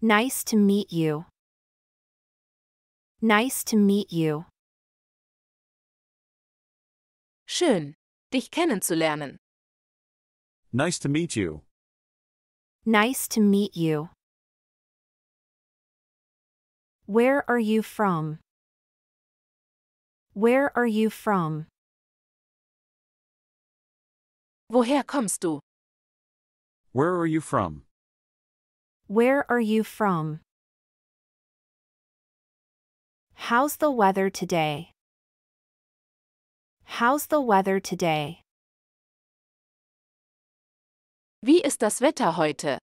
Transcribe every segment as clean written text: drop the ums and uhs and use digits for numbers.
Nice to meet you. Nice to meet you. Schön, dich kennenzulernen. Nice to meet you. Nice to meet you. Where are you from? Where are you from? Woher kommst du? Where are you from? Where are you from? How's the weather today? How's the weather today? Wie ist das Wetter heute?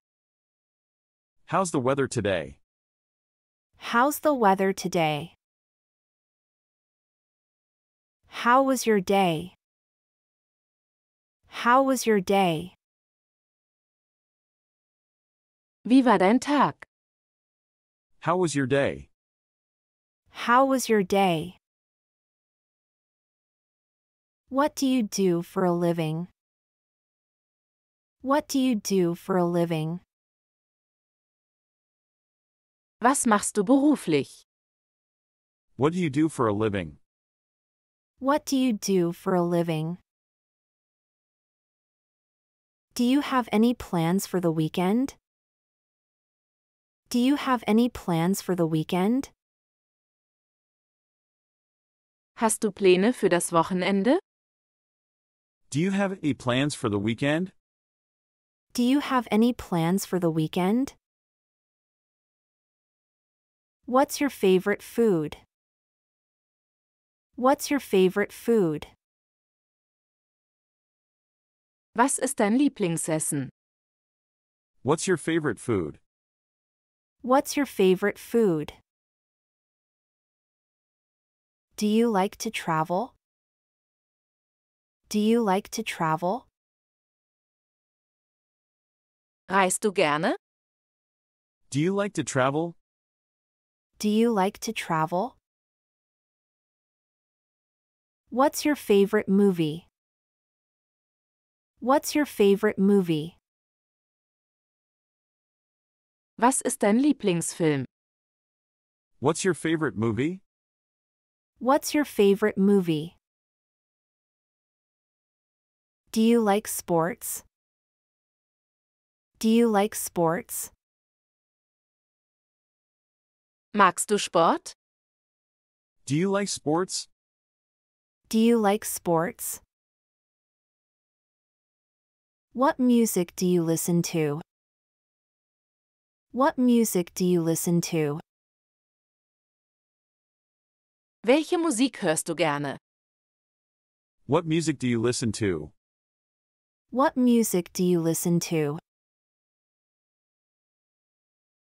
How's the weather today? How's the weather today? How was your day? How was your day? Wie war dein Tag? How was your day? How was your day? What do you do for a living? What do you do for a living? Was machst du beruflich? What do you do for a living? What do you do for a living? Do you have any plans for the weekend? Do you have any plans for the weekend? Hast du Pläne für das Wochenende? Do you have any plans for the weekend? Do you have any plans for the weekend? What's your favorite food? What's your favorite food? Was ist dein Lieblingsessen? What's your favorite food? What's your favorite food? Do you like to travel? Do you like to travel? Reist du gerne? Do you like to travel? Do you like to travel? What's your favorite movie? What's your favorite movie? Was ist dein Lieblingsfilm? What's your favorite movie? What's your favorite movie? Do you like sports? Do you like sports? Magst du Sport? Do you like sports? Do you like sports? What music do you listen to? What music do you listen to? Welche Musik hörst du gerne? What music do you listen to? What music do you listen to?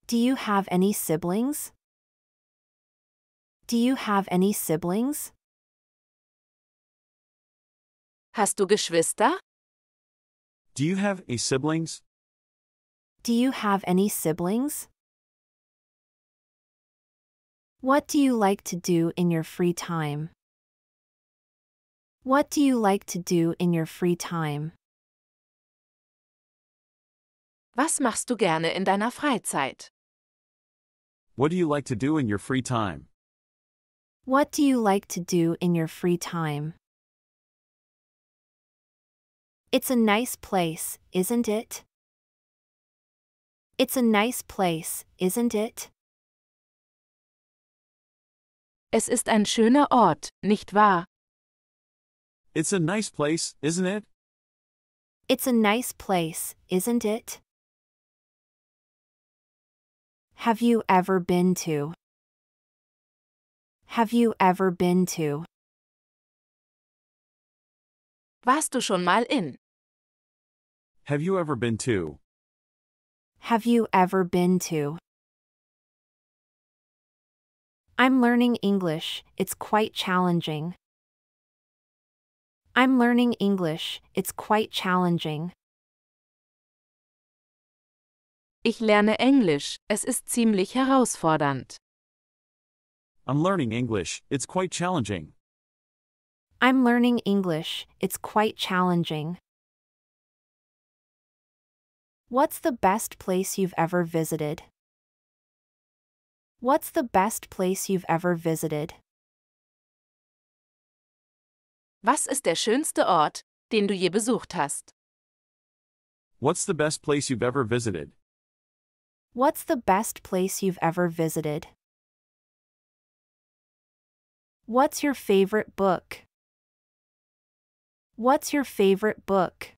Do you have any siblings? Do you have any siblings? Hast du Geschwister? Do you have any siblings? Do you have any siblings? What do you like to do in your free time? What do you like to do in your free time? Was machst du gerne in deiner Freizeit? What do you like to do in your free time? What do you like to do in your free time? It's a nice place, isn't it? It's a nice place, isn't it? Es ist ein schöner Ort, nicht wahr? It's a nice place, isn't it? It's a nice place, isn't it? Have you ever been to? Have you ever been to? Warst du schon mal in? Have you ever been to? Have you ever been to? I'm learning English, it's quite challenging. I'm learning English, it's quite challenging. Ich lerne Englisch, es ist ziemlich herausfordernd. I'm learning English, it's quite challenging. I'm learning English, it's quite challenging. What's the best place you've ever visited? What's the best place you've ever visited? Was ist der schönste Ort, den du je besucht hast? What's the best place you've ever visited? What's the best place you've ever visited? What's your favorite book? What's your favorite book?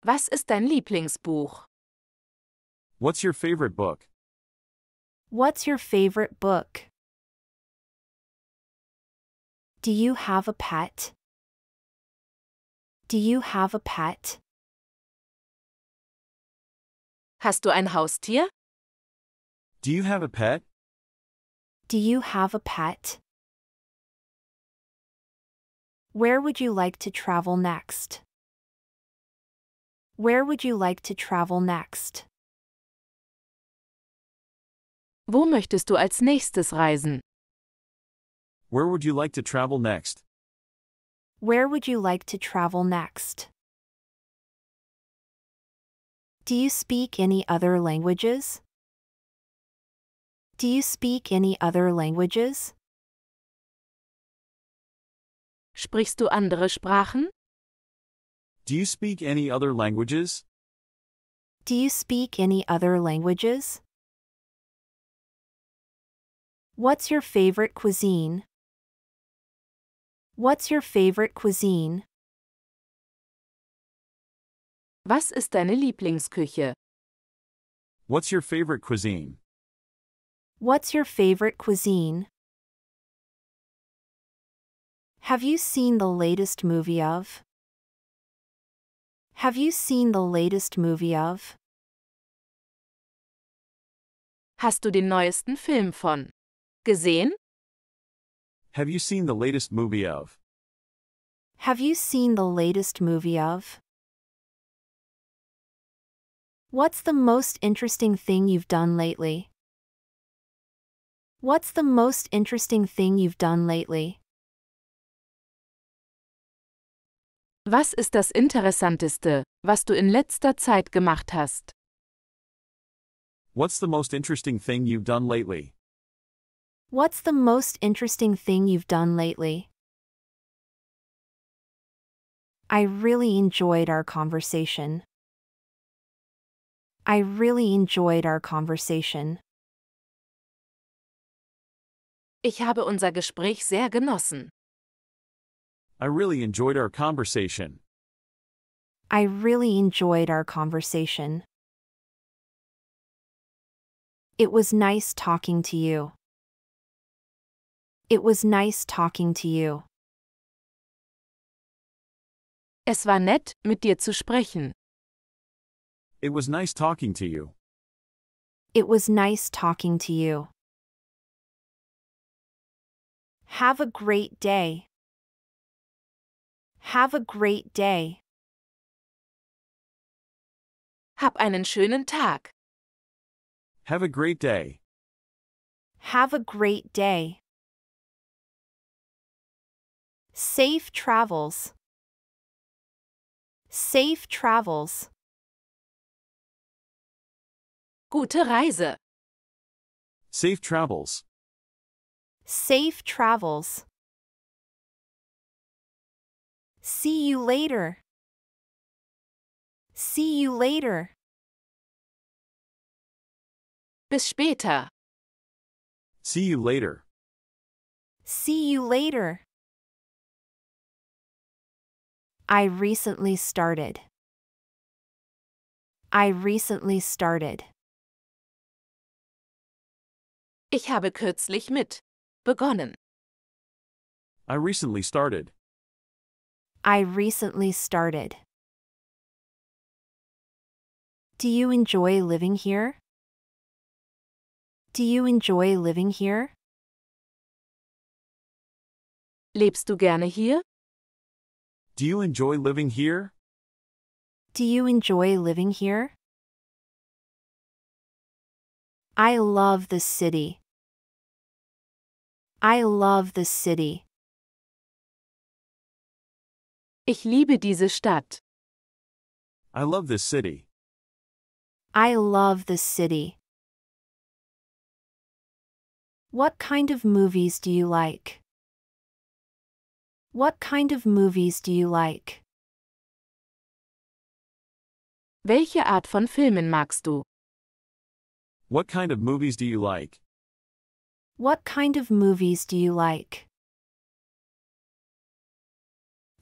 Was ist dein Lieblingsbuch? What's your favorite book? What's your favorite book? Do you have a pet? Do you have a pet? Hast du ein Haustier? Do you have a pet? Do you have a pet? Where would you like to travel next? Where would you like to travel next? Wo möchtest du als nächstes reisen? Where would you like to travel next? Where would you like to travel next? Do you speak any other languages? Do you speak any other languages? Sprichst du andere Sprachen? Do you speak any other languages? Do you speak any other languages? What's your favorite cuisine? What's your favorite cuisine? Was ist deine Lieblingsküche? What's your favorite cuisine? What's your favorite cuisine? Have you seen the latest movie of? Have you seen the latest movie of? Hast du den neuesten Film von gesehen? Have you seen the latest movie of? Have you seen the latest movie of? What's the most interesting thing you've done lately? What's the most interesting thing you've done lately? Was ist das Interessanteste, was du in letzter Zeit gemacht hast? What's the most interesting thing you've done lately? What's the most interesting thing you've done lately? I really enjoyed our conversation. I really enjoyed our conversation. Ich habe unser Gespräch sehr genossen. I really enjoyed our conversation. I really enjoyed our conversation. It was nice talking to you. It was nice talking to you. Es war nett, mit dir zu sprechen. It was nice talking to you. It was nice talking to you. Have a great day. Have a great day. Hab einen schönen Tag. Have a great day. Have a great day. Safe travels. Safe travels. Gute Reise. Safe travels. Safe travels. See you later. See you later. Bis später. See you later. See you later. I recently started. I recently started. Ich habe kürzlich mit begonnen. I recently started. I recently started. Do you enjoy living here? Do you enjoy living here? Lebst du gerne hier? Do you enjoy living here? Do you enjoy living here? I love the city. I love the city. Ich liebe diese Stadt. I love this city. I love the city. What kind of movies do you like? What kind of movies do you like? Welche Art von Filmen magst du? What kind of movies do you like? What kind of movies do you like?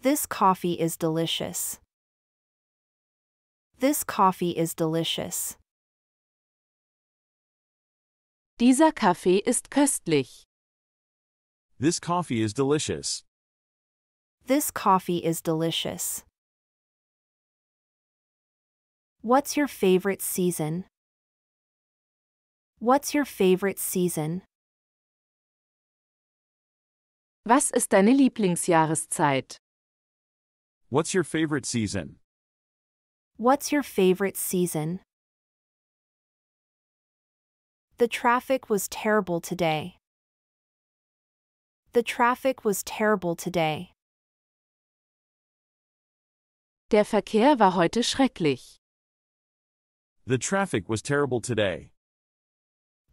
This coffee is delicious. This coffee is delicious. Dieser Kaffee ist köstlich. This coffee is delicious. This coffee is delicious. What's your favorite season? What's your favorite season? Was ist deine Lieblingsjahreszeit? What's your favorite season? What's your favorite season? The traffic was terrible today. The traffic was terrible today. Der Verkehr war heute schrecklich. The traffic was terrible today.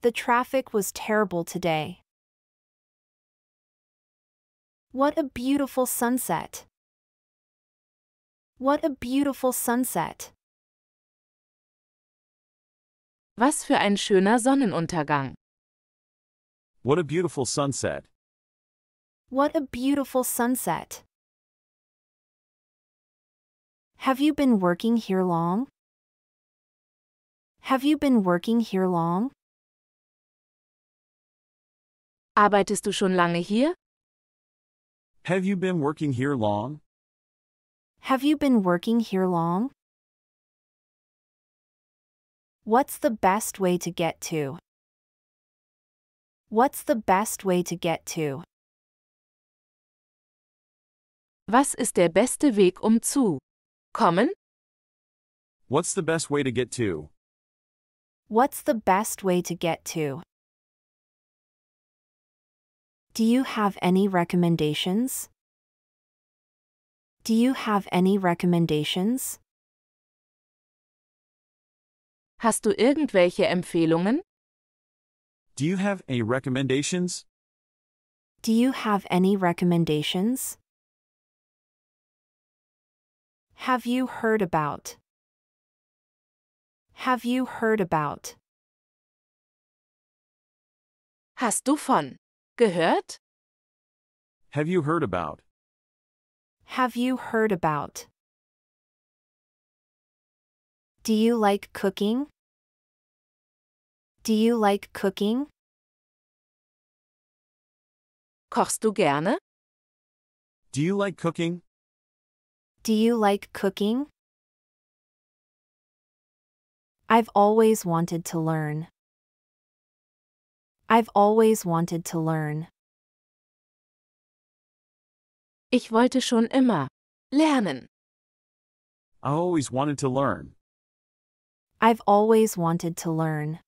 The traffic was terrible today. What a beautiful sunset. What a beautiful sunset. Was für ein schöner Sonnenuntergang. What a beautiful sunset. What a beautiful sunset. Have you been working here long? Have you been working here long? Arbeitest du schon lange hier? Have you been working here long? Have you been working here long? What's the best way to get to? What's the best way to get to? Was ist der beste Weg zu kommen? What's the best way to get to? What's the best way to get to? Do you have any recommendations? Do you have any recommendations? Hast du irgendwelche Empfehlungen? Do you have any recommendations? Do you have any recommendations? Have you heard about? Have you heard about? Hast du von gehört? Have you heard about? Have you heard about? Do you like cooking? Do you like cooking? Kochst du gerne? Do you like cooking? Do you like cooking? I've always wanted to learn. I've always wanted to learn. Ich wollte schon immer lernen. I always wanted to learn. I've always wanted to learn.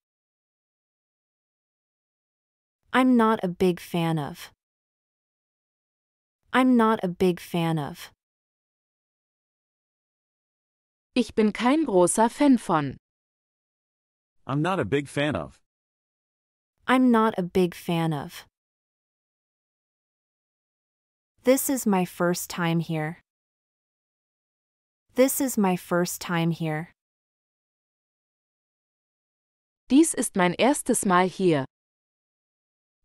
I'm not a big fan of. I'm not a big fan of. Ich bin kein großer Fan von. I'm not a big fan of. I'm not a big fan of. This is my first time here. This is my first time here. Dies ist mein erstes Mal hier.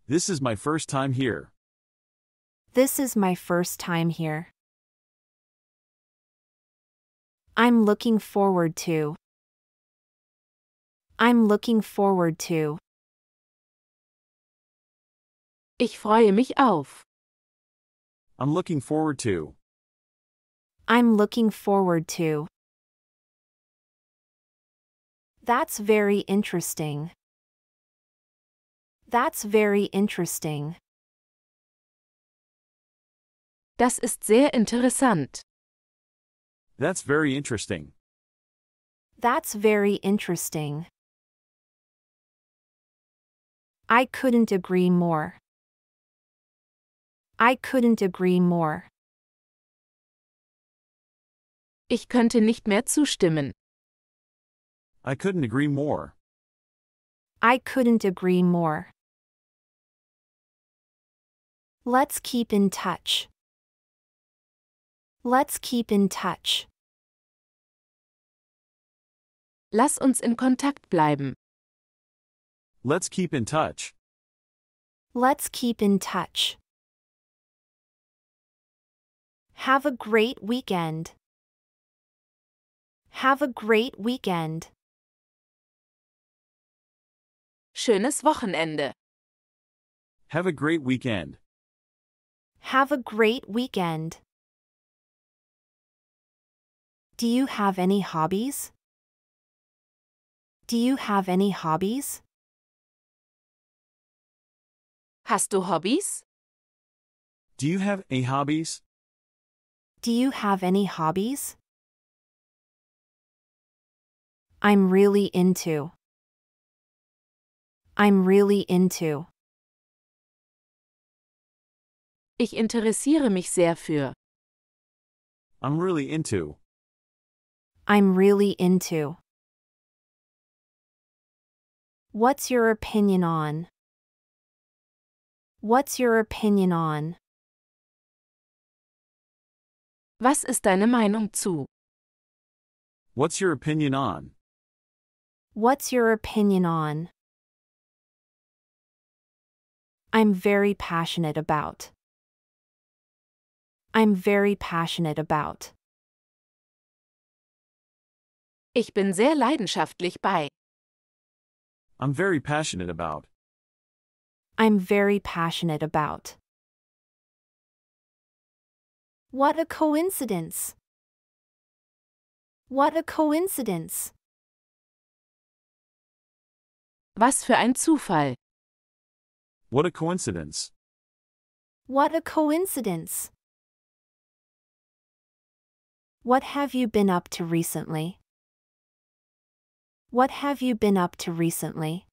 This is my first time here. This is my first time here. I'm looking forward to. I'm looking forward to. Ich freue mich auf. I'm looking forward to. I'm looking forward to. That's very interesting. That's very interesting. Das ist sehr interessant. That's very interesting. That's very interesting. I couldn't agree more. I couldn't agree more. Ich könnte nicht mehr zustimmen. I couldn't agree more. I couldn't agree more. Let's keep in touch. Let's keep in touch. Lass uns in Kontakt bleiben. Let's keep in touch. Let's keep in touch. Have a great weekend. Have a great weekend. Schönes Wochenende. Have a great weekend. Have a great weekend. Do you have any hobbies? Do you have any hobbies? Hast du Hobbys? Do you have any hobbies? Do you have any hobbies? I'm really into. I'm really into. Ich interessiere mich sehr für. I'm really into. I'm really into. What's your opinion on? What's your opinion on? Was ist deine Meinung zu? What's your opinion on? What's your opinion on? I'm very passionate about. I'm very passionate about. Ich bin sehr leidenschaftlich bei. I'm very passionate about. I'm very passionate about. What a coincidence. What a coincidence. Was für ein Zufall. What a coincidence. What a coincidence. What have you been up to recently? What have you been up to recently?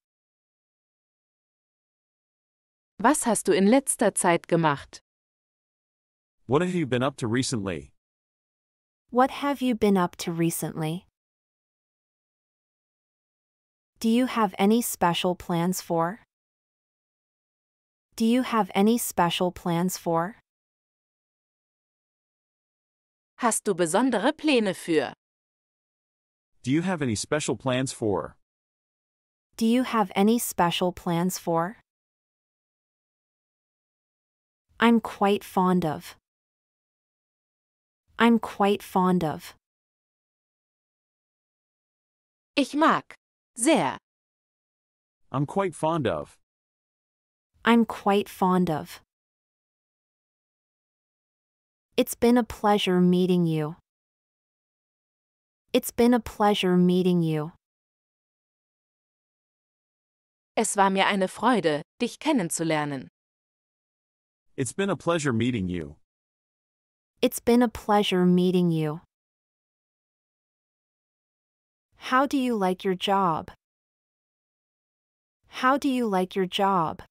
Was hast du in letzter Zeit gemacht? What have you been up to recently? What have you been up to recently? Do you have any special plans for? Do you have any special plans for? Hast du besondere Pläne für? Do you have any special plans for? Do you have any special plans for? I'm quite fond of. I'm quite fond of. Ich mag. Sehr. I'm quite fond of. I'm quite fond of. It's been a pleasure meeting you. It's been a pleasure meeting you. Es war mir eine Freude, dich kennenzulernen. It's been a pleasure meeting you. It's been a pleasure meeting you. How do you like your job? How do you like your job?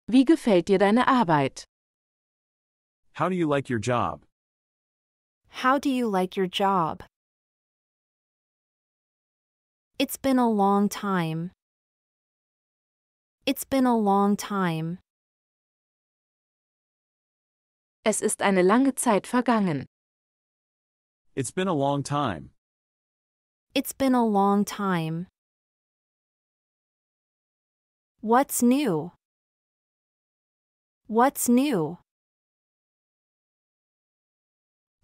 Wie gefällt dir deine Arbeit? How do you like your job? How do you like your job? It's been a long time. It's been a long time. Es ist eine lange Zeit vergangen. It's been a long time. It's been a long time. What's new? What's new?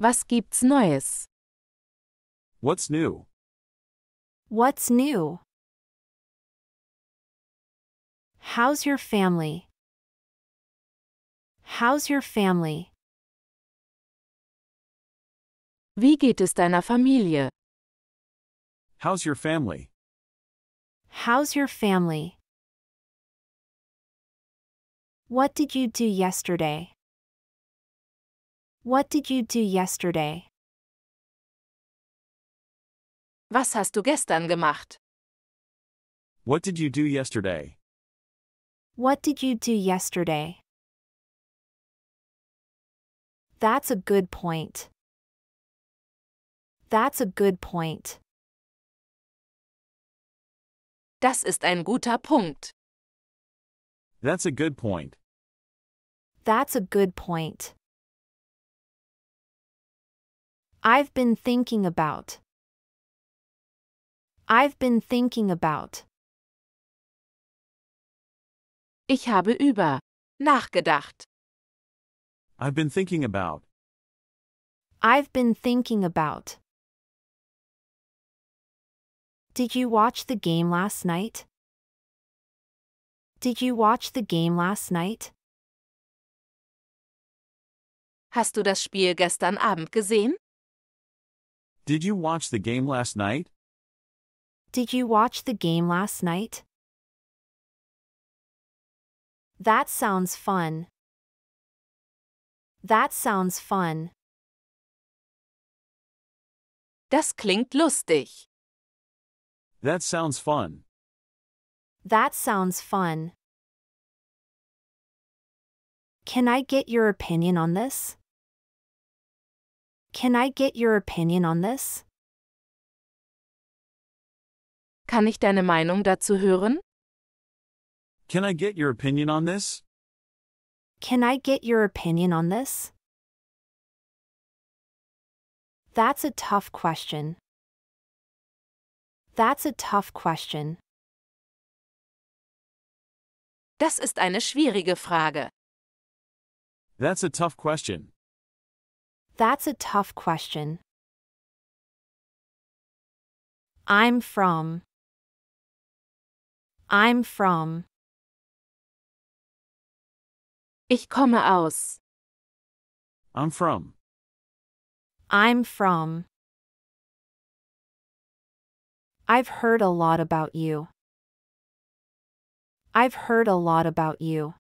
Was gibt's Neues? What's new? What's new? How's your family? How's your family? Wie geht es deiner Familie? How's your family? How's your family? What did you do yesterday? What did you do yesterday? Was hast du gestern gemacht? What did you do yesterday? What did you do yesterday? That's a good point. That's a good point. Das ist ein guter Punkt. That's a good point. That's a good point. I've been thinking about. I've been thinking about. Ich habe über nachgedacht. I've been thinking about. I've been thinking about. Did you watch the game last night? Did you watch the game last night? Hast du das Spiel gestern Abend gesehen? Did you watch the game last night? Did you watch the game last night? That sounds fun. That sounds fun. Das klingt lustig. That sounds fun. That sounds fun. Can I get your opinion on this? Can I get your opinion on this? Kann ich deine Meinung dazu hören? Can I get your opinion on this? Can I get your opinion on this? That's a tough question. That's a tough question. Das ist eine schwierige Frage. That's a tough question. That's a tough question. I'm from. I'm from. Ich komme aus. I'm from. I'm from. I've heard a lot about you. I've heard a lot about you.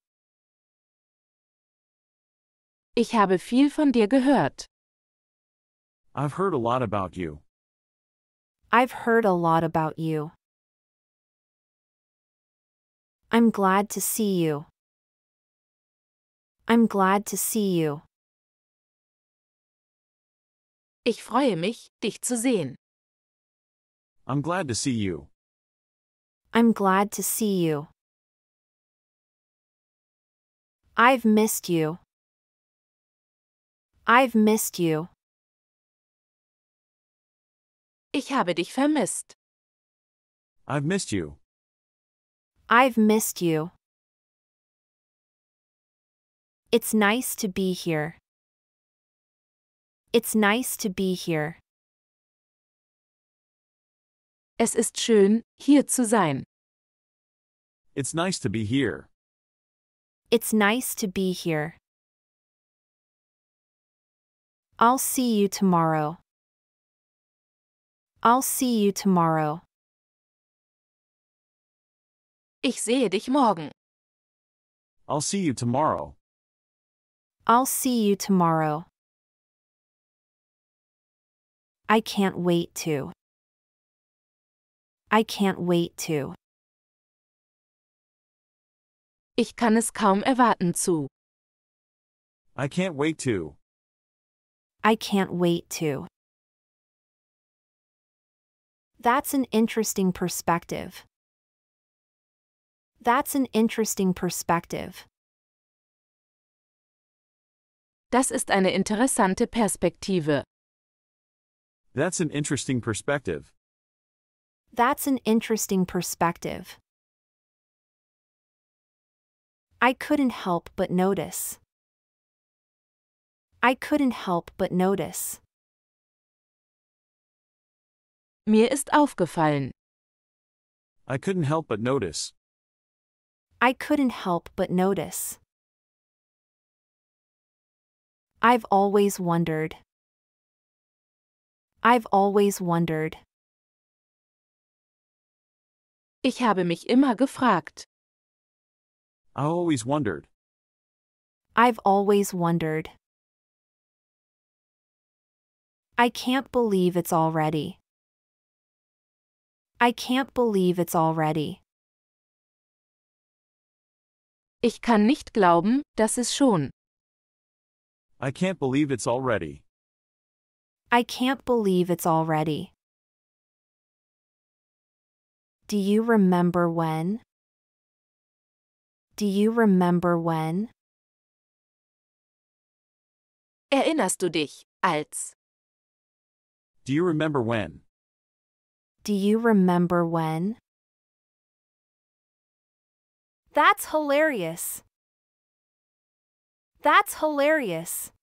Ich habe viel von dir gehört. I've heard a lot about you. I've heard a lot about you. I'm glad to see you. I'm glad to see you. Ich freue mich, dich zu sehen. I'm glad to see you. I'm glad to see you. I've missed you. I've missed you. Ich habe dich vermisst. I've missed you. I've missed you. It's nice to be here. It's nice to be here. Es ist schön, hier zu sein. It's nice to be here. It's nice to be here. I'll see you tomorrow. I'll see you tomorrow. Ich sehe dich morgen. I'll see you tomorrow. I'll see you tomorrow. I can't wait to. I can't wait to. Ich kann es kaum erwarten zu. I can't wait to. I can't wait to. That's an interesting perspective. That's an interesting perspective. Das ist eine interessante Perspektive. That's an interesting perspective. That's an interesting perspective. I couldn't help but notice. I couldn't help but notice. Mir ist aufgefallen. I couldn't help but notice. I couldn't help but notice. I've always wondered. I've always wondered. Ich habe mich immer gefragt. I always wondered. I've always wondered. I can't believe it's already. I can't believe it's already. Ich kann nicht glauben, dass es schon. I can't believe it's already. I can't believe it's already. Do you remember when? Do you remember when? Erinnerst du dich, als? Do you remember when? Do you remember when? That's hilarious. That's hilarious.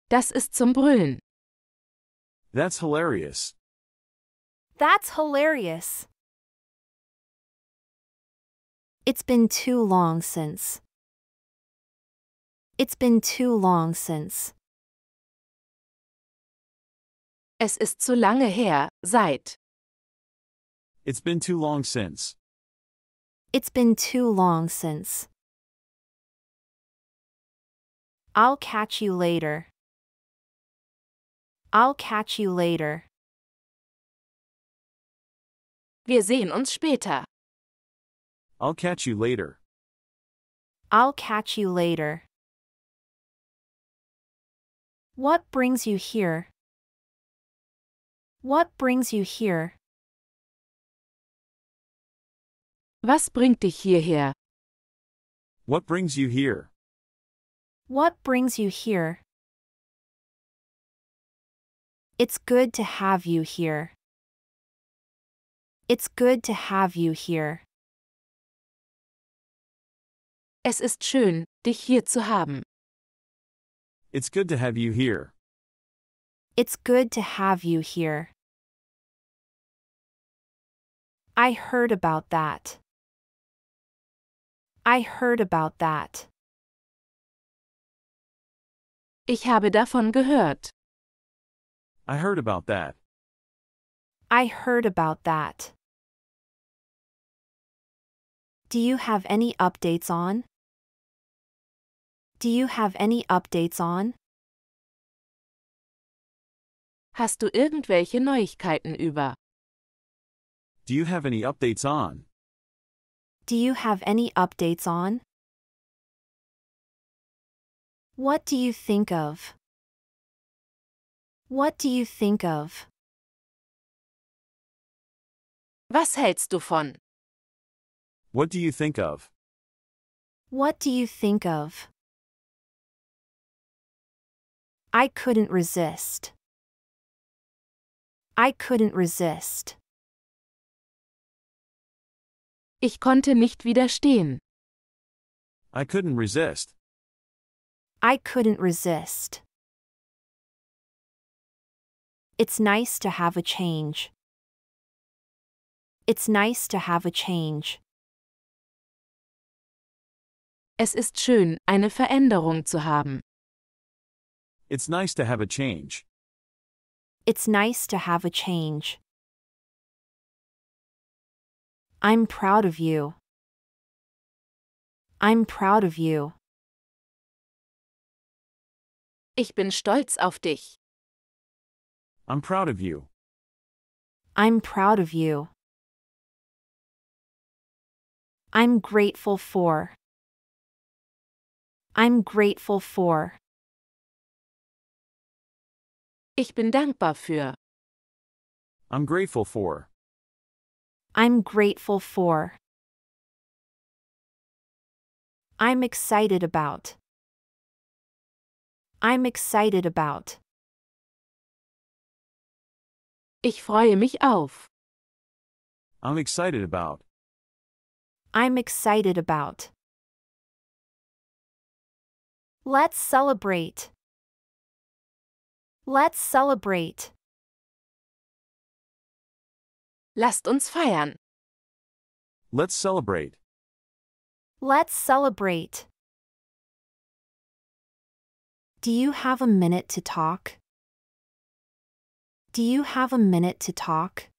Das ist zum Brüllen. That's hilarious. That's hilarious. It's been too long since. It's been too long since. Es ist zu lange her, seit. It's been too long since. It's been too long since. I'll catch you later. I'll catch you later. Wir sehen uns später. I'll catch you later. I'll catch you later. What brings you here? What brings you here? Was bringt dich hierher? What brings you here? What brings you here? It's good to have you here. It's good to have you here. Es ist schön, dich hier zu haben. It's good to have you here. It's good to have you here. I heard about that. I heard about that. Ich habe davon gehört. I heard about that. I heard about that. Do you have any updates on? Do you have any updates on? Hast du irgendwelche Neuigkeiten über? Do you have any updates on? Do you have any updates on? What do you think of? What do you think of? Was hältst du von? What do you think of? What do you think of? I couldn't resist. I couldn't resist. Ich konnte nicht widerstehen. I couldn't resist. I couldn't resist. It's nice to have a change. It's nice to have a change. Es ist schön, eine Veränderung zu haben. It's nice to have a change. It's nice to have a change. I'm proud of you. I'm proud of you. Ich bin stolz auf dich. I'm proud of you. I'm proud of you. I'm grateful for. I'm grateful for. Ich bin dankbar für. I'm grateful for. I'm grateful for. I'm excited about. I'm excited about. Ich freue mich auf. I'm excited about. I'm excited about. Let's celebrate. Let's celebrate. Lasst uns feiern. Let's celebrate. Let's celebrate. Do you have a minute to talk? Do you have a minute to talk?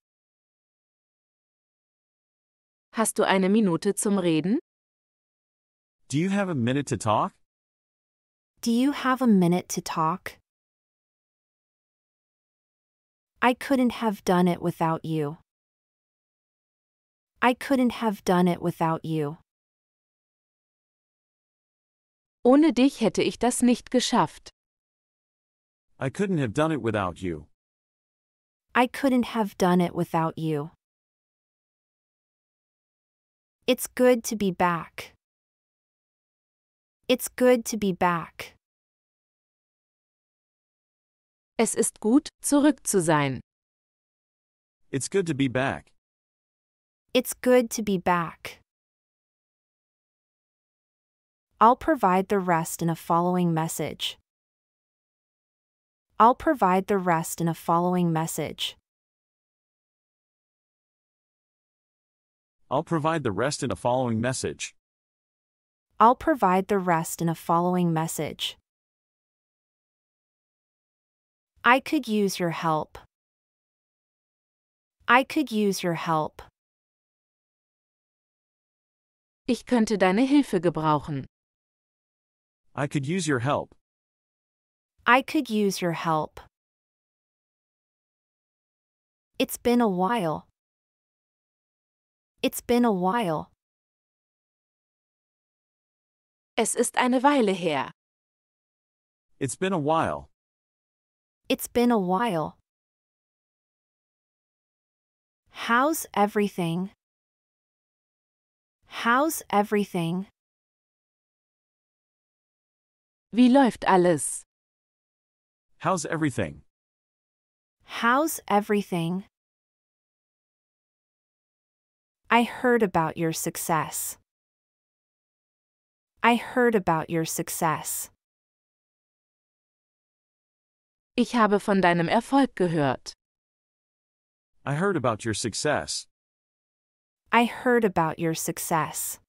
Hast du eine Minute zum Reden? Do you have a minute to talk? Do you have a minute to talk? I couldn't have done it without you. I couldn't have done it without you. Ohne dich hätte ich das nicht geschafft. I couldn't have done it without you. I couldn't have done it without you. It's good to be back. It's good to be back. Es ist gut, zurück zu sein. It's good to be back. It's good to be back. I'll provide the rest in a following message. I'll provide the rest in a following message. I'll provide the rest in a following message. I'll provide the rest in a following message. I could use your help. I could use your help. Ich könnte deine Hilfe gebrauchen. I could use your help. I could use your help. It's been a while. It's been a while. Es ist eine Weile her. It's been a while. It's been a while. How's everything? How's everything? Wie läuft alles? How's everything? How's everything? I heard about your success. I heard about your success. Ich habe von deinem Erfolg gehört. I heard about your success. I heard about your success.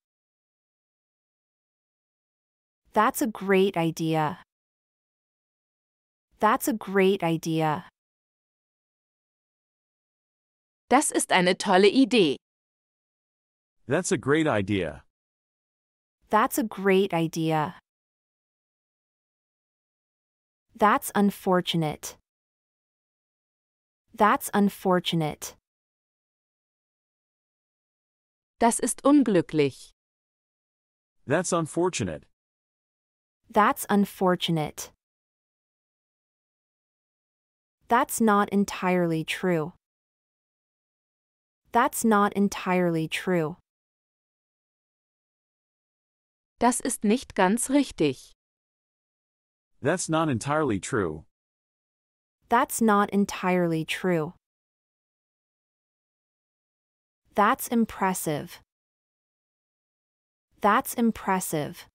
That's a great idea. That's a great idea. Das ist eine tolle Idee. That's a great idea. That's a great idea. That's unfortunate. That's unfortunate. Das ist unglücklich. That's unfortunate. That's unfortunate. That's not entirely true. That's not entirely true. Das ist nicht ganz richtig. That's not entirely true. That's not entirely true. That's impressive. That's impressive.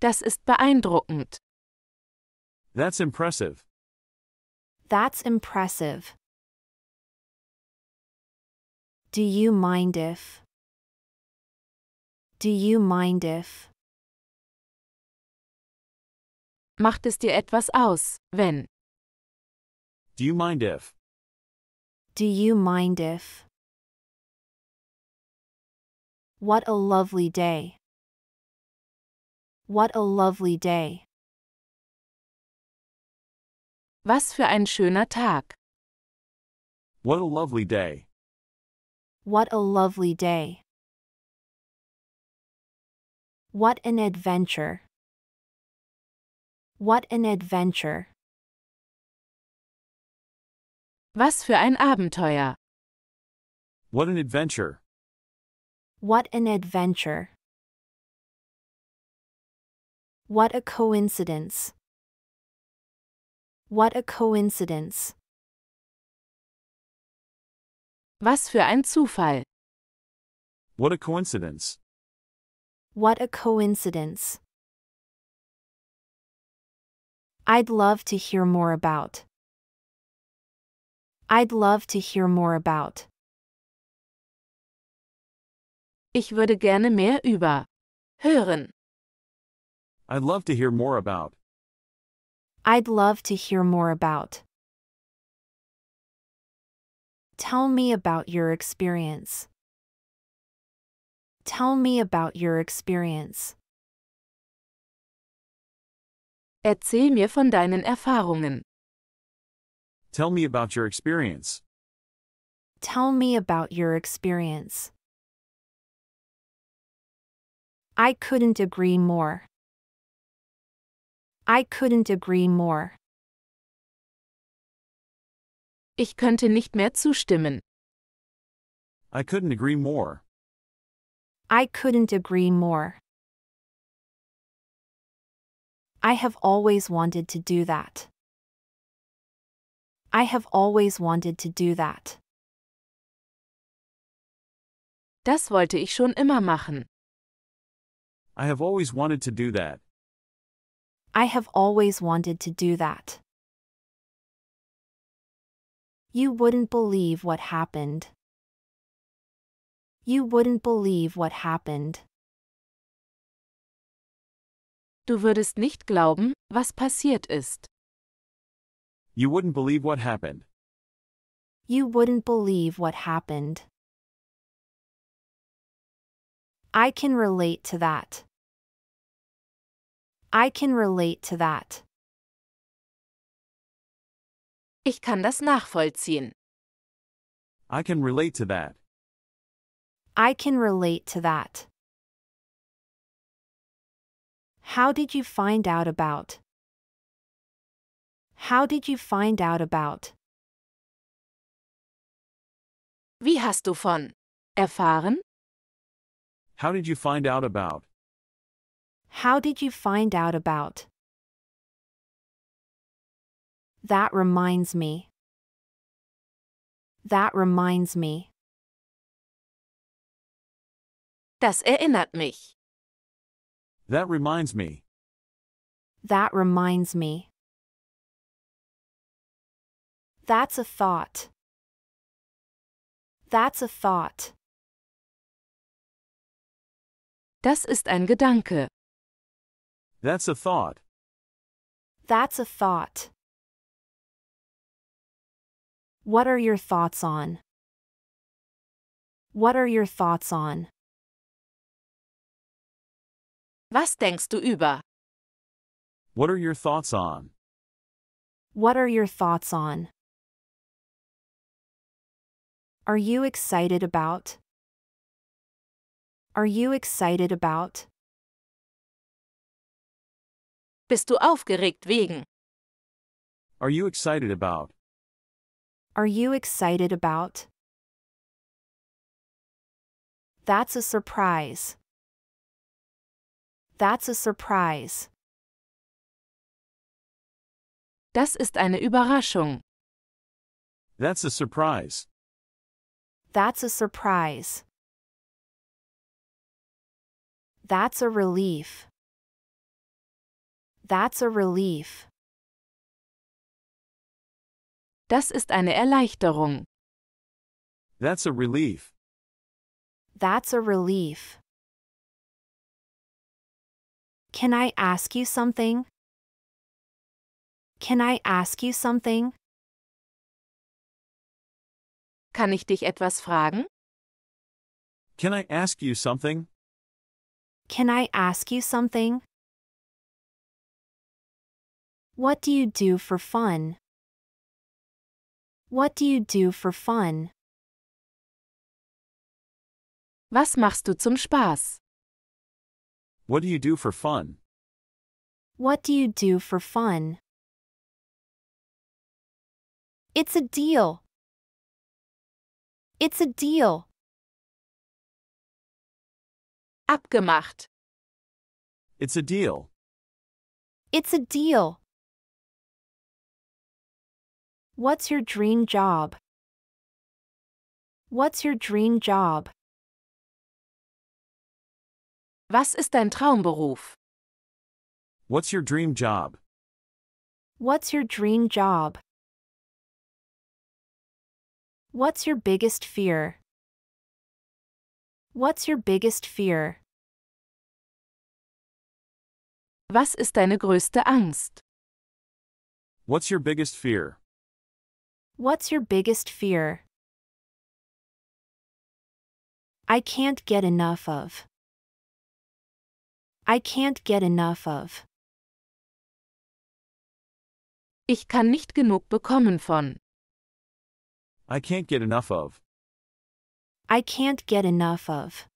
Das ist beeindruckend. That's impressive. That's impressive. Do you mind if? Do you mind if? Macht es dir etwas aus, wenn? Do you mind if? Do you mind if? What a lovely day. What a lovely day. Was für ein schöner Tag. What a lovely day. What a lovely day. What an adventure. What an adventure. Was für ein Abenteuer. What an adventure. What an adventure. What a coincidence. What a coincidence. Was für ein Zufall. What a coincidence. What a coincidence. I'd love to hear more about. I'd love to hear more about. Ich würde gerne mehr über hören. I'd love to hear more about. I'd love to hear more about. Tell me about your experience. Tell me about your experience. Erzähl mir von deinen Erfahrungen. Tell me about your experience. Tell me about your experience. I couldn't agree more. I couldn't agree more. Ich könnte nicht mehr zustimmen. I couldn't agree more. I couldn't agree more. I have always wanted to do that. I have always wanted to do that. Das wollte ich schon immer machen. I have always wanted to do that. I have always wanted to do that. You wouldn't believe what happened. You wouldn't believe what happened. Du würdest nicht glauben, was passiert ist. You wouldn't believe what happened. You wouldn't believe what happened. I can relate to that. I can relate to that. Ich kann das nachvollziehen. I can relate to that. I can relate to that. How did you find out about? How did you find out about? Wie hast du von erfahren? How did you find out about? How did you find out about? That reminds me. That reminds me. Das erinnert mich. That reminds me. That reminds me. That's a thought. That's a thought. Das ist ein Gedanke. That's a thought. That's a thought. What are your thoughts on? What are your thoughts on? Was denkst du über? What are your thoughts on? What are your thoughts on? Are you excited about? Are you excited about? Bist du aufgeregt wegen? Are you excited about? Are you excited about? That's a surprise. That's a surprise. Das ist eine Überraschung. That's a surprise. That's a surprise. That's a relief. That's a relief. Das ist eine Erleichterung. That's a relief. That's a relief. Can I ask you something? Can I ask you something? Kann ich dich etwas fragen? Can I ask you something? Can I ask you something? What do you do for fun? What do you do for fun? Was machst du zum Spaß? What do you do for fun? What do you do for fun? It's a deal. It's a deal. Abgemacht. It's a deal. It's a deal. What's your dream job? What's your dream job? Was ist dein Traumberuf? What's your dream job? What's your dream job? What's your biggest fear? What's your biggest fear? Was ist deine größte Angst? What's your biggest fear? What's your biggest fear? I can't get enough of. I can't get enough of. Ich kann nicht genug bekommen von. I can't get enough of. I can't get enough of.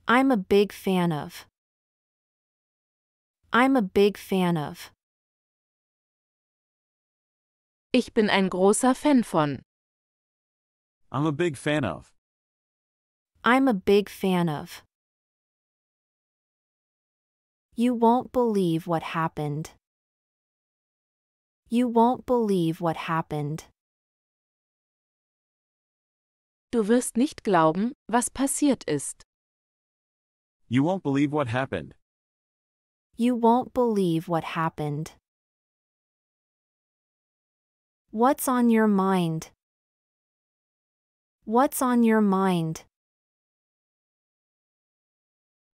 I'm a big fan of. I'm a big fan of. Ich bin ein großer Fan von. I'm a big fan of. I'm a big fan of. You won't believe what happened. You won't believe what happened. Du wirst nicht glauben, was passiert ist. You won't believe what happened. You won't believe what happened. What's on your mind? What's on your mind?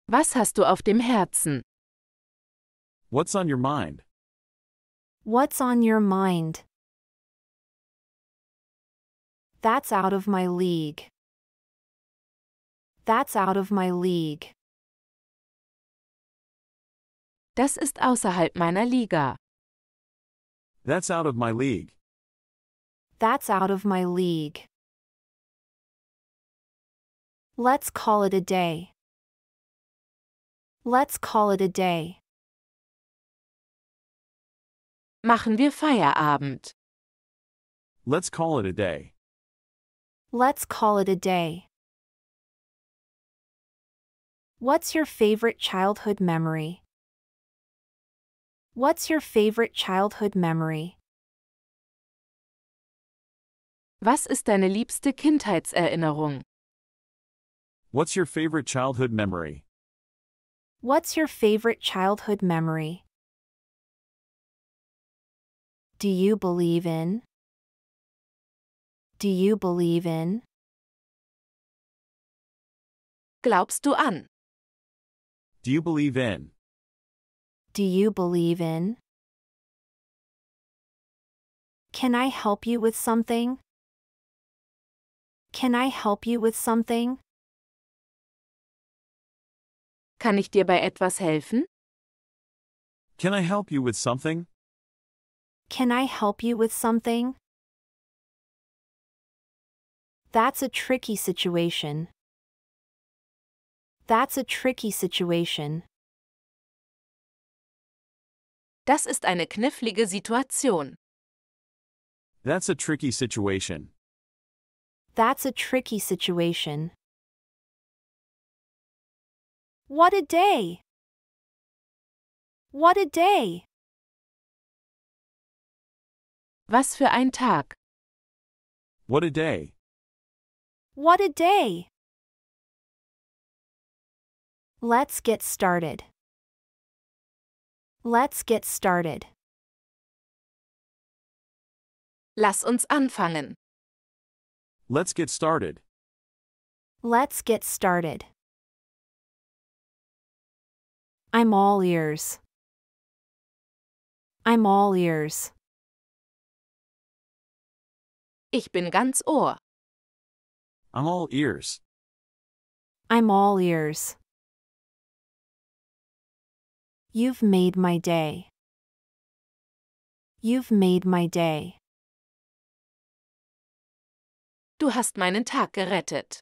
Was hast du auf dem Herzen? What's on your mind? What's on your mind? That's out of my league. That's out of my league. Das ist außerhalb meiner Liga. That's out of my league. That's out of my league. Let's call it a day. Let's call it a day. Machen wir Feierabend. Let's call it a day. Let's call it a day. What's your favorite childhood memory? What's your favorite childhood memory? Was ist deine liebste Kindheitserinnerung? What's your favorite childhood memory? What's your favorite childhood memory? Do you believe in? Do you believe in? Glaubst du an? Do you believe in? Do you believe in? Can I help you with something? Can I help you with something? Kann ich dir bei etwas helfen? Can I help you with something? Can I help you with something? That's a tricky situation. That's a tricky situation. Das ist eine knifflige Situation. That's a tricky situation. That's a tricky situation. What a day! What a day! Was für ein Tag. What a day. What a day! Let's get started. Let's get started. Lass uns anfangen. Let's get started. Let's get started. I'm all ears. I'm all ears. Ich bin ganz Ohr. I'm all ears. I'm all ears. You've made my day. You've made my day. Du hast meinen Tag gerettet.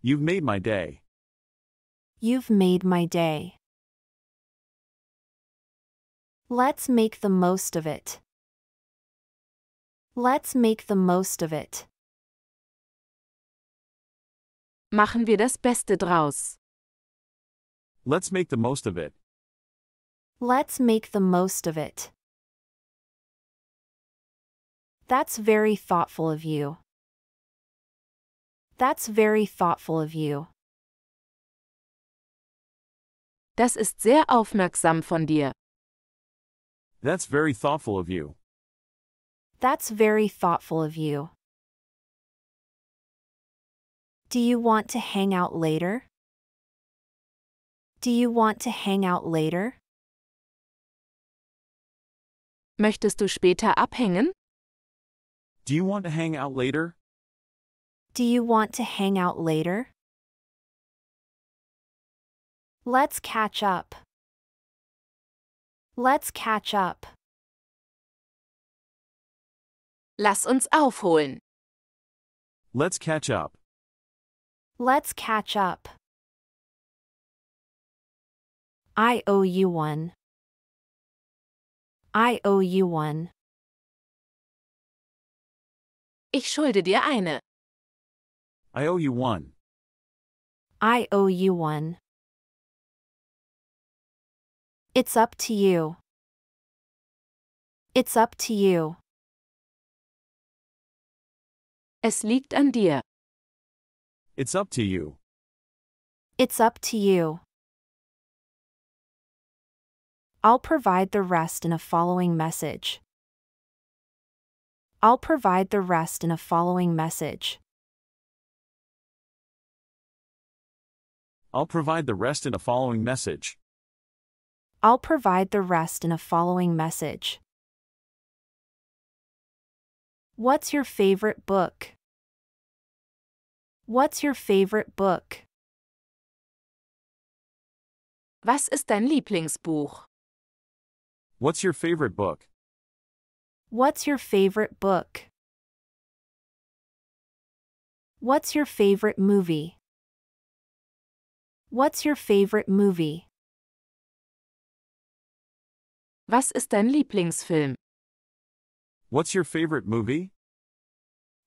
You've made my day. You've made my day. Let's make the most of it. Let's make the most of it. Machen wir das Beste draus. Let's make the most of it. Let's make the most of it. That's very thoughtful of you. That's very thoughtful of you. Das ist sehr aufmerksam von dir. That's very thoughtful of you. That's very thoughtful of you. Do you want to hang out later? Do you want to hang out later? Möchtest du später abhängen? Do you want to hang out later? Do you want to hang out later? Let's catch up. Let's catch up. Lass uns aufholen. Let's catch up. Let's catch up. I owe you one. I owe you one. Ich schulde dir eine. I owe you one. I owe you one. It's up to you. It's up to you. Es liegt an dir. It's up to you. It's up to you. I'll provide the rest in a following message. I'll provide the rest in a following message. I'll provide the rest in a following message. I'll provide the rest in a following message. What's your favorite book? What's your favorite book? Was ist dein Lieblingsbuch? What's your favorite book? What's your favorite book? What's your favorite movie? What's your favorite movie? Was ist dein Lieblingsfilm? What's your favorite movie?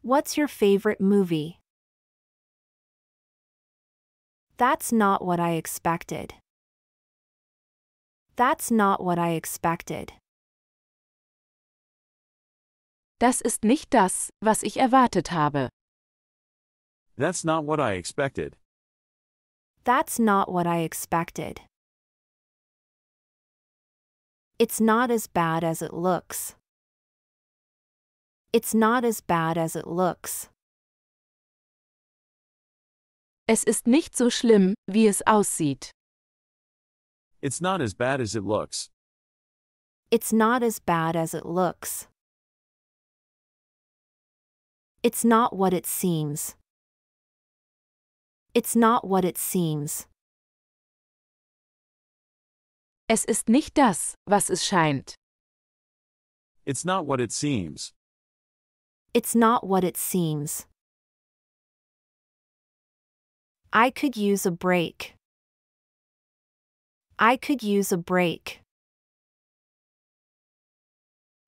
What's your favorite movie? That's not what I expected. That's not what I expected. Das ist nicht das, was ich erwartet habe. That's not what I expected. That's not what I expected. It's not as bad as it looks. It's not as bad as it looks. Es ist nicht so schlimm, wie es aussieht. It's not as bad as it looks. It's not as bad as it looks. It's not what it seems. It's not what it seems. Es ist nicht das, was es scheint. It's not what it seems. It's not what it seems. I could use a break. I could use a break.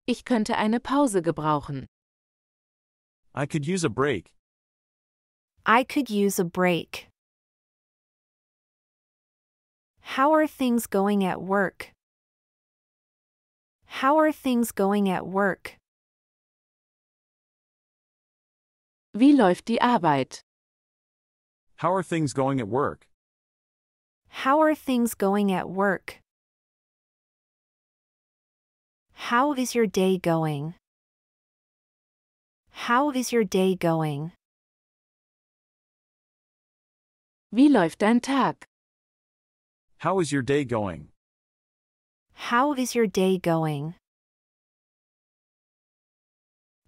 Ich könnte eine Pause gebrauchen. I could use a break. I could use a break. How are things going at work? How are things going at work? Wie läuft die Arbeit? How are things going at work? How are things going at work? How is your day going? How is your day going? Wie läuft dein Tag? How is your day going? How is your day going?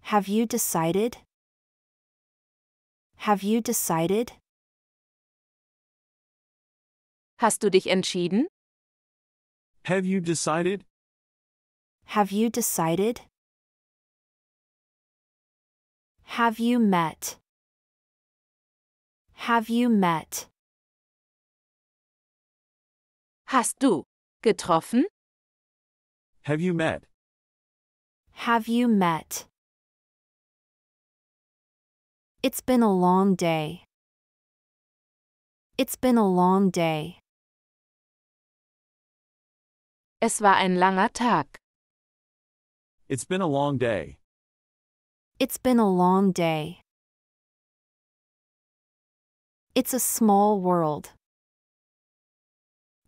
Have you decided? Have you decided? Hast du dich entschieden? Have you decided? Have you decided? Have you met? Have you met? Hast du getroffen? Have you met? Have you met? It's been a long day. It's been a long day. Es war ein langer Tag. It's been a long day. It's been a long day. It's a small world.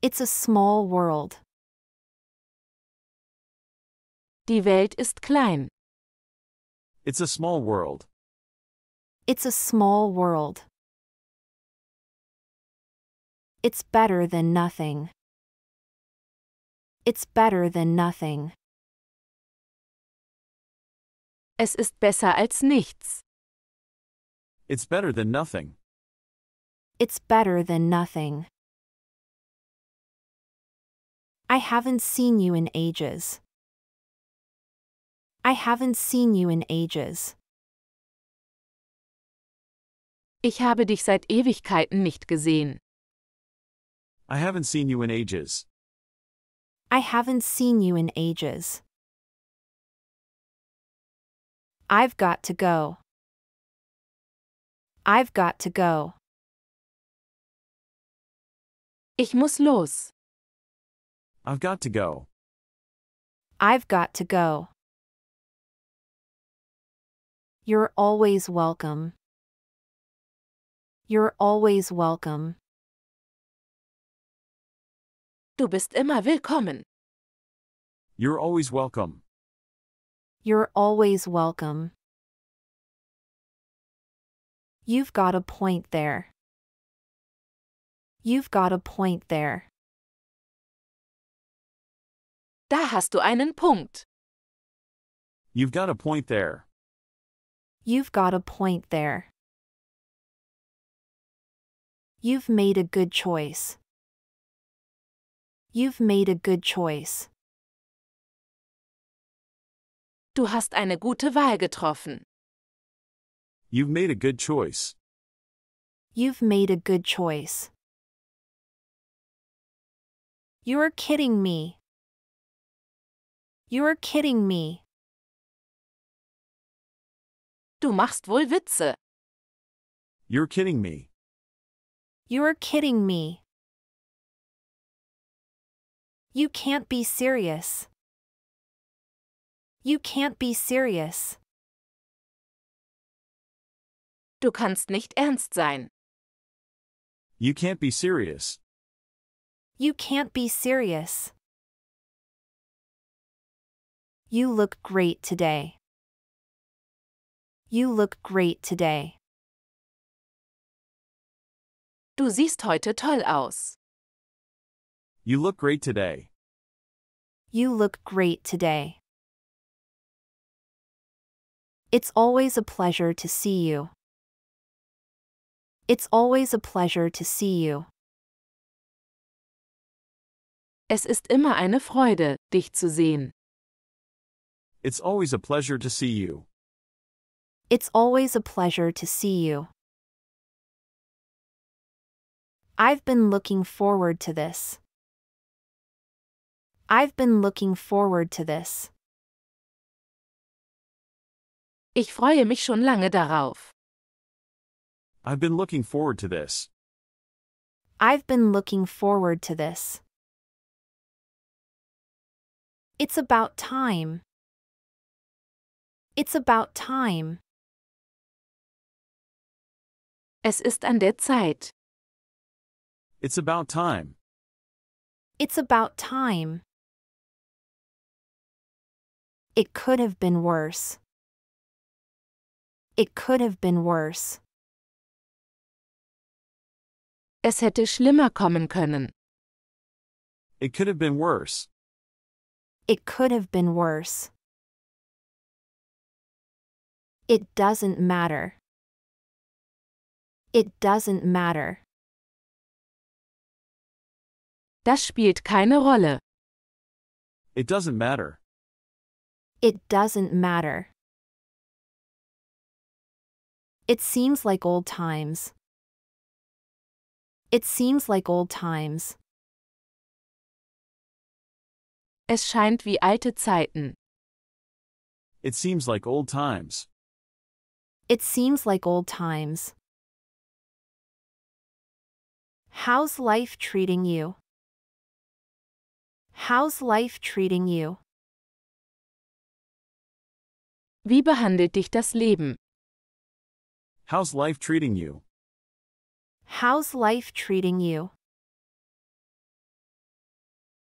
It's a small world. Die Welt ist klein. It's a small world. It's a small world. It's better than nothing. It's better than nothing. Es ist besser als nichts. It's better than nothing. It's better than nothing. I haven't seen you in ages. I haven't seen you in ages. Ich habe dich seit Ewigkeiten nicht gesehen. I haven't seen you in ages. I haven't seen you in ages. I've got to go. I've got to go. Ich muss los. I've got to go. I've got to go. You're always welcome. You're always welcome. Du bist immer willkommen. You're always welcome. You're always welcome. You've got a point there. You've got a point there. Da hast du einen Punkt. You've got a point there. You've got a point there. You've made a good choice. You've made a good choice. Du hast eine gute Wahl getroffen. You've made a good choice. You've made a good choice. You're kidding me. You're kidding me. Du machst wohl Witze. You're kidding me. You're kidding me. You can't be serious. You can't be serious. Du kannst nicht ernst sein. You can't be serious. You can't be serious. You look great today. You look great today. Du siehst heute toll aus. You look great today. You look great today. It's always a pleasure to see you. It's always a pleasure to see you. Es ist immer eine Freude, dich zu sehen. It's always a pleasure to see you. It's always a pleasure to see you. I've been looking forward to this. I've been looking forward to this. Ich freue mich schon lange darauf. I've been looking forward to this. I've been looking forward to this. It's about time. It's about time. Es ist an der Zeit. It's about time. It's about time. It could have been worse. It could have been worse. Es hätte schlimmer kommen können. It could have been worse. It could have been worse. It doesn't matter. It doesn't matter. Das spielt keine Rolle. It doesn't matter. It doesn't matter. It seems like old times. It seems like old times. Es scheint wie alte Zeiten. It seems like old times. It seems like old times. How's life treating you? How's life treating you? Wie behandelt dich das Leben? How's life treating you? How's life treating you?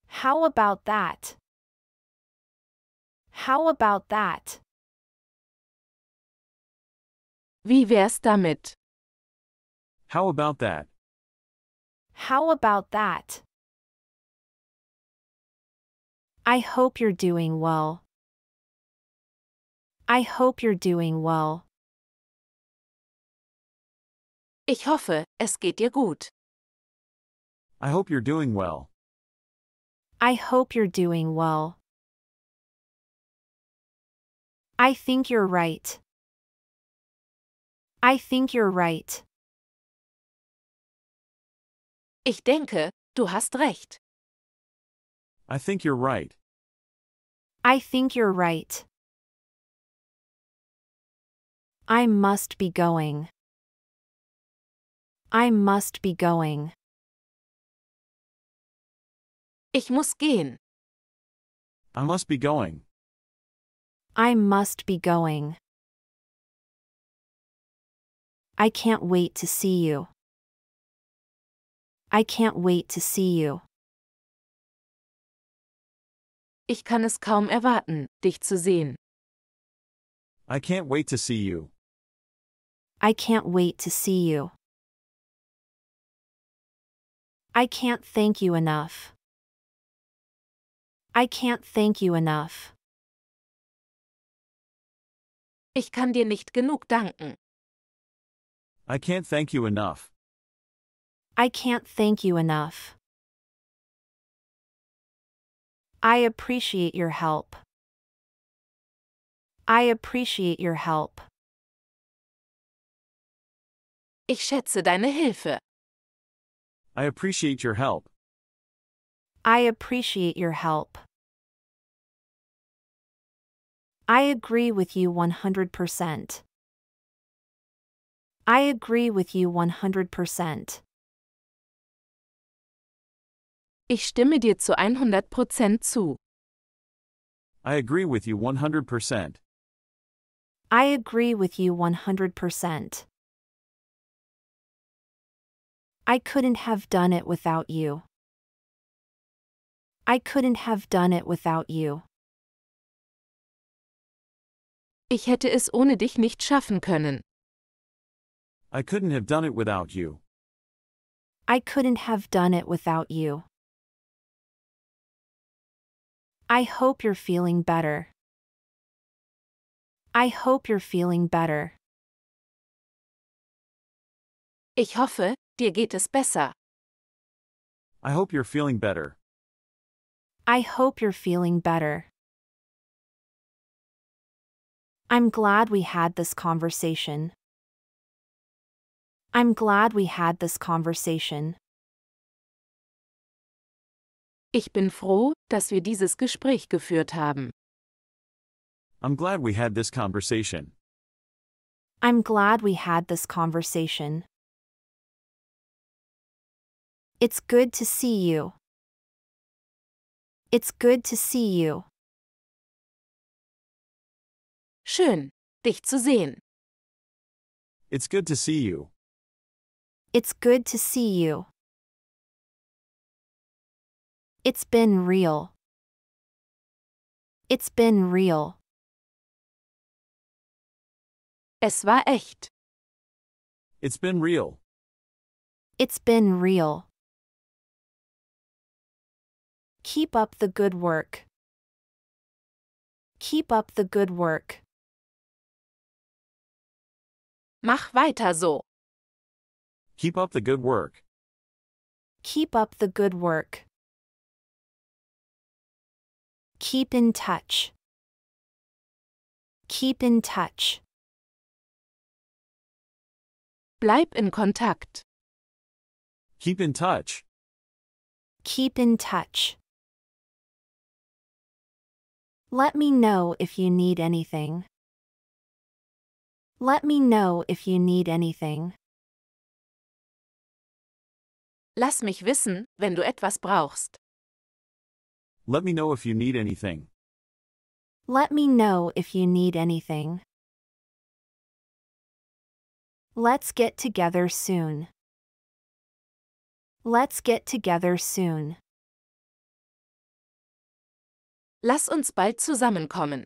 How about that? How about that? Wie wär's damit? How about that? How about that? I hope you're doing well. I hope you're doing well. Ich hoffe, es geht dir gut. I hope you're doing well. I hope you're doing well. I think you're right. I think you're right. Ich denke, du hast recht. I think you're right. I think you're right. I must be going. I must be going. Ich muss gehen. I must be going. I must be going. I can't wait to see you. I can't wait to see you. Ich kann es kaum erwarten, dich zu sehen. I can't wait to see you. I can't wait to see you. I can't thank you enough. I can't thank you enough. Ich kann dir nicht genug danken. I can't thank you enough. I can't thank you enough. I appreciate your help. I appreciate your help. Ich schätze deine Hilfe. I appreciate your help. I appreciate your help. I agree with you 100%. I agree with you 100%. Ich stimme dir zu 100% zu. I agree with you 100%. I agree with you 100%. I couldn't have done it without you. I couldn't have done it without you. Ich hätte es ohne dich nicht schaffen können. I couldn't have done it without you. I couldn't have done it without you. I hope you're feeling better. I hope you're feeling better. Ich hoffe, dir geht es besser. I hope you're feeling better. I hope you're feeling better. I'm glad we had this conversation. I'm glad we had this conversation. Ich bin froh, dass wir dieses Gespräch geführt haben. I'm glad we had this conversation. I'm glad we had this conversation. It's good to see you. It's good to see you. Schön, dich zu sehen. It's good to see you. It's good to see you. It's been real. It's been real. Es war echt. It's been real. It's been real. Keep up the good work. Keep up the good work. Mach weiter so. Keep up the good work. Keep up the good work. Keep in touch. Keep in touch. Bleib in Kontakt. Keep in touch. Keep in touch. Let me know if you need anything. Let me know if you need anything. Lass mich wissen, wenn du etwas brauchst. Let me know if you need anything. Let me know if you need anything. Let's get together soon. Let's get together soon. Lass uns bald zusammenkommen.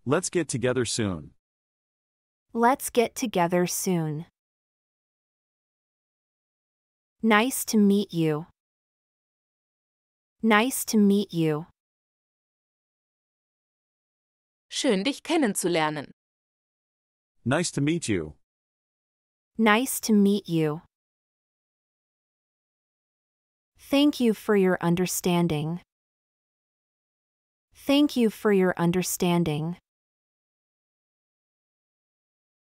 Let's get together soon. Let's get together soon. Nice to meet you. Nice to meet you. Schön, dich kennenzulernen. Nice to meet you. Nice to meet you. Thank you for your understanding. Thank you for your understanding.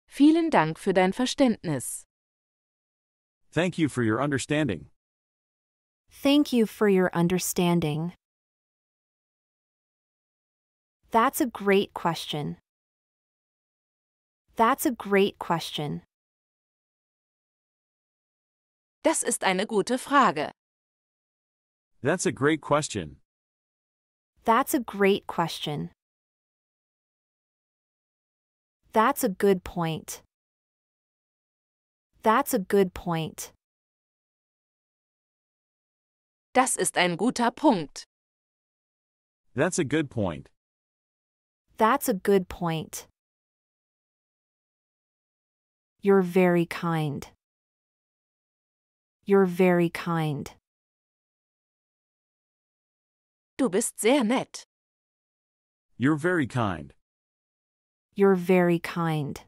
Vielen Dank für dein Verständnis. Thank you for your understanding. Thank you for your understanding. That's a great question. That's a great question. Das ist eine gute Frage. That's a great question. That's a great question. That's a good point. That's a good point. Das ist ein guter Punkt. That's a good point. That's a good point. You're very kind. You're very kind. Du bist sehr nett. You're very kind. You're very kind.